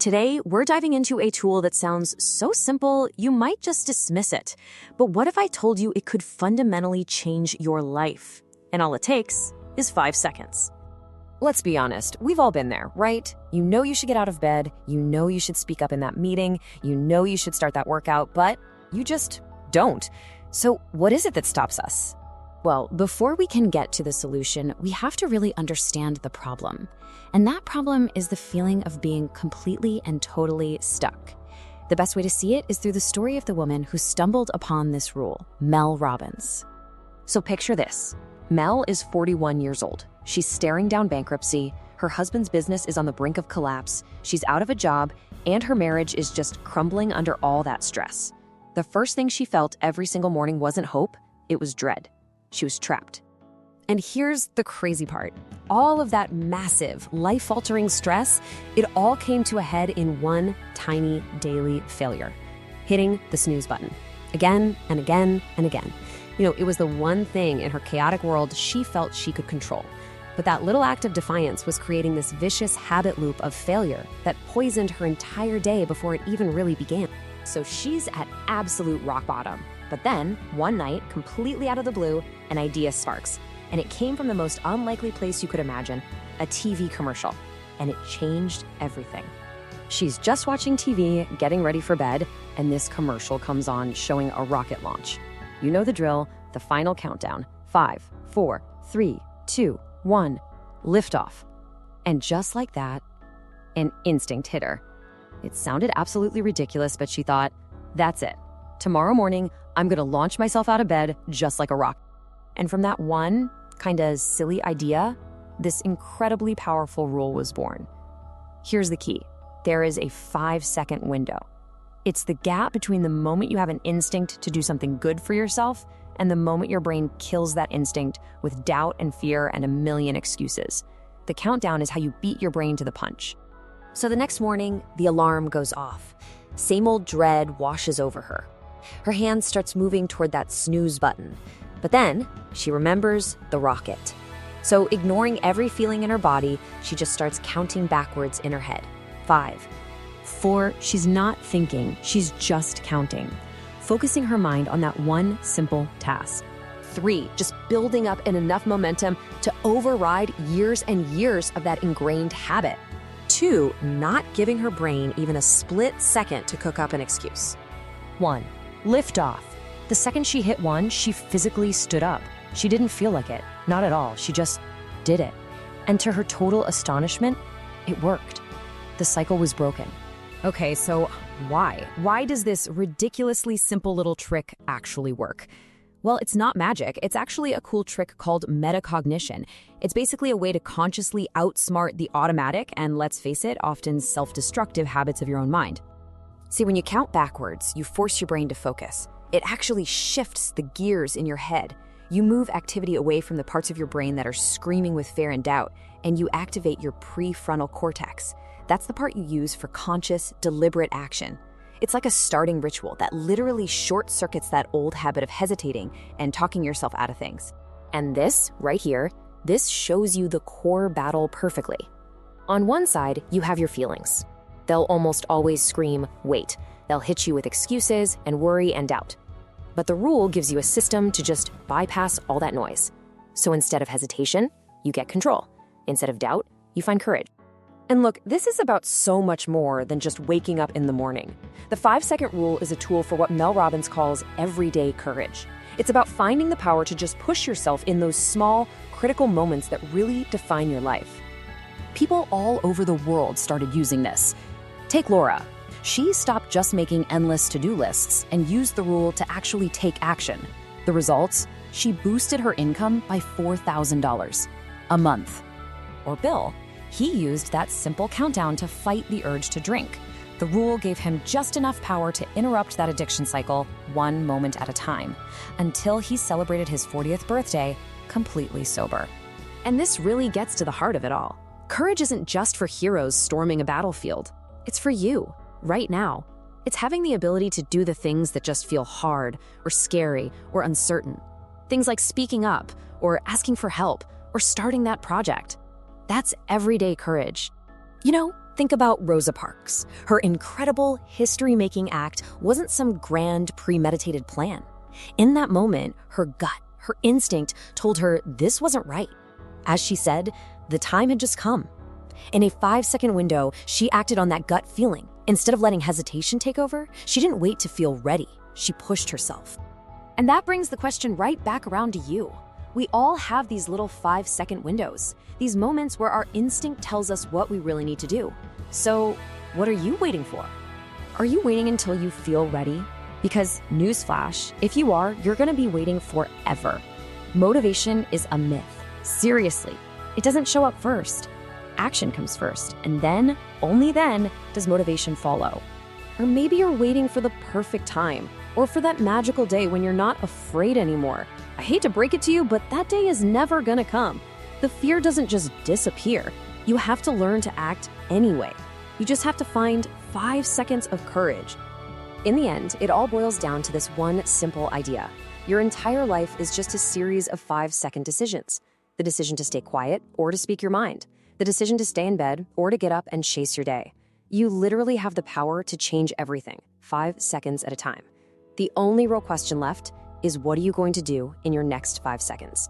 Today, we're diving into a tool that sounds so simple, you might just dismiss it. But what if I told you it could fundamentally change your life? And all it takes is 5 seconds. Let's be honest, we've all been there, right? You know you should get out of bed, you know you should speak up in that meeting, you know you should start that workout, but you just don't. So what is it that stops us? Well, before we can get to the solution, we have to really understand the problem. And that problem is the feeling of being completely and totally stuck. The best way to see it is through the story of the woman who stumbled upon this rule, Mel Robbins. So picture this. Mel is 41 years old. She's staring down bankruptcy, her husband's business is on the brink of collapse, she's out of a job, and her marriage is just crumbling under all that stress. The first thing she felt every single morning wasn't hope, it was dread. She was trapped. And here's the crazy part. All of that massive, life-altering stress, it all came to a head in one tiny daily failure, hitting the snooze button. Again and again and again. It was the one thing in her chaotic world she felt she could control. But that little act of defiance was creating this vicious habit loop of failure that poisoned her entire day before it even really began. So she's at absolute rock bottom. But then, one night, completely out of the blue, an idea sparks. And it came from the most unlikely place you could imagine, a TV commercial. And it changed everything. She's just watching TV, getting ready for bed, and this commercial comes on showing a rocket launch. You know the drill, the final countdown. 5, 4, 3, 2, 1, liftoff. And just like that, an instinct hit her. It sounded absolutely ridiculous, but she thought, that's it. Tomorrow morning, I'm gonna launch myself out of bed just like a rocket. And from that one kinda silly idea, this incredibly powerful rule was born. Here's the key. There is a 5-second window. It's the gap between the moment you have an instinct to do something good for yourself and the moment your brain kills that instinct with doubt and fear and a million excuses. The countdown is how you beat your brain to the punch. So the next morning, the alarm goes off. Same old dread washes over her. Her hand starts moving toward that snooze button. But then, she remembers the rocket. So ignoring every feeling in her body, she just starts counting backwards in her head. 5, 4, she's not thinking, she's just counting. Focusing her mind on that one simple task. 3, just building up enough momentum to override years and years of that ingrained habit. 2, not giving her brain even a split second to cook up an excuse. 1, liftoff. The second she hit 1, she physically stood up. She didn't feel like it, not at all. She just did it. And to her total astonishment, it worked. The cycle was broken. Okay, so why? Why does this ridiculously simple little trick actually work? Well, it's not magic. It's actually a cool trick called metacognition. It's basically a way to consciously outsmart the automatic and, let's face it, often self-destructive habits of your own mind. See, when you count backwards, you force your brain to focus. It actually shifts the gears in your head. You move activity away from the parts of your brain that are screaming with fear and doubt, and you activate your prefrontal cortex. That's the part you use for conscious, deliberate action. It's like a starting ritual that literally short-circuits that old habit of hesitating and talking yourself out of things. And this, right here, this shows you the core battle perfectly. On one side, you have your feelings. They'll almost always scream, wait. They'll hit you with excuses and worry and doubt. But the rule gives you a system to just bypass all that noise. So instead of hesitation, you get control. Instead of doubt, you find courage. And look, this is about so much more than just waking up in the morning. The 5-second rule is a tool for what Mel Robbins calls everyday courage. It's about finding the power to just push yourself in those small, critical moments that really define your life. People all over the world started using this. Take Laura. She stopped just making endless to-do lists and used the rule to actually take action. The results? She boosted her income by $4,000 a month. Or Bill. He used that simple countdown to fight the urge to drink. The rule gave him just enough power to interrupt that addiction cycle one moment at a time, until he celebrated his 40th birthday completely sober. And this really gets to the heart of it all. Courage isn't just for heroes storming a battlefield. It's for you, right now. It's having the ability to do the things that just feel hard or scary or uncertain. Things like speaking up or asking for help or starting that project. That's everyday courage. Think about Rosa Parks. Her incredible history-making act wasn't some grand, premeditated plan. In that moment, her gut, her instinct told her this wasn't right. As she said, the time had just come. In a 5-second window, she acted on that gut feeling. Instead of letting hesitation take over, she didn't wait to feel ready. She pushed herself. And that brings the question right back around to you. We all have these little 5-second windows, these moments where our instinct tells us what we really need to do. So, what are you waiting for? Are you waiting until you feel ready? Because, newsflash, if you are, you're gonna be waiting forever. Motivation is a myth. Seriously, it doesn't show up first. Action comes first, and then, only then, does motivation follow. Or maybe you're waiting for the perfect time, or for that magical day when you're not afraid anymore. I hate to break it to you, but that day is never gonna come. The fear doesn't just disappear. You have to learn to act anyway. You just have to find 5 seconds of courage. In the end, it all boils down to this one simple idea. Your entire life is just a series of 5-second decisions. The decision to stay quiet or to speak your mind. The decision to stay in bed or to get up and chase your day. You literally have the power to change everything, 5 seconds at a time. The only real question left is, what are you going to do in your next 5 seconds?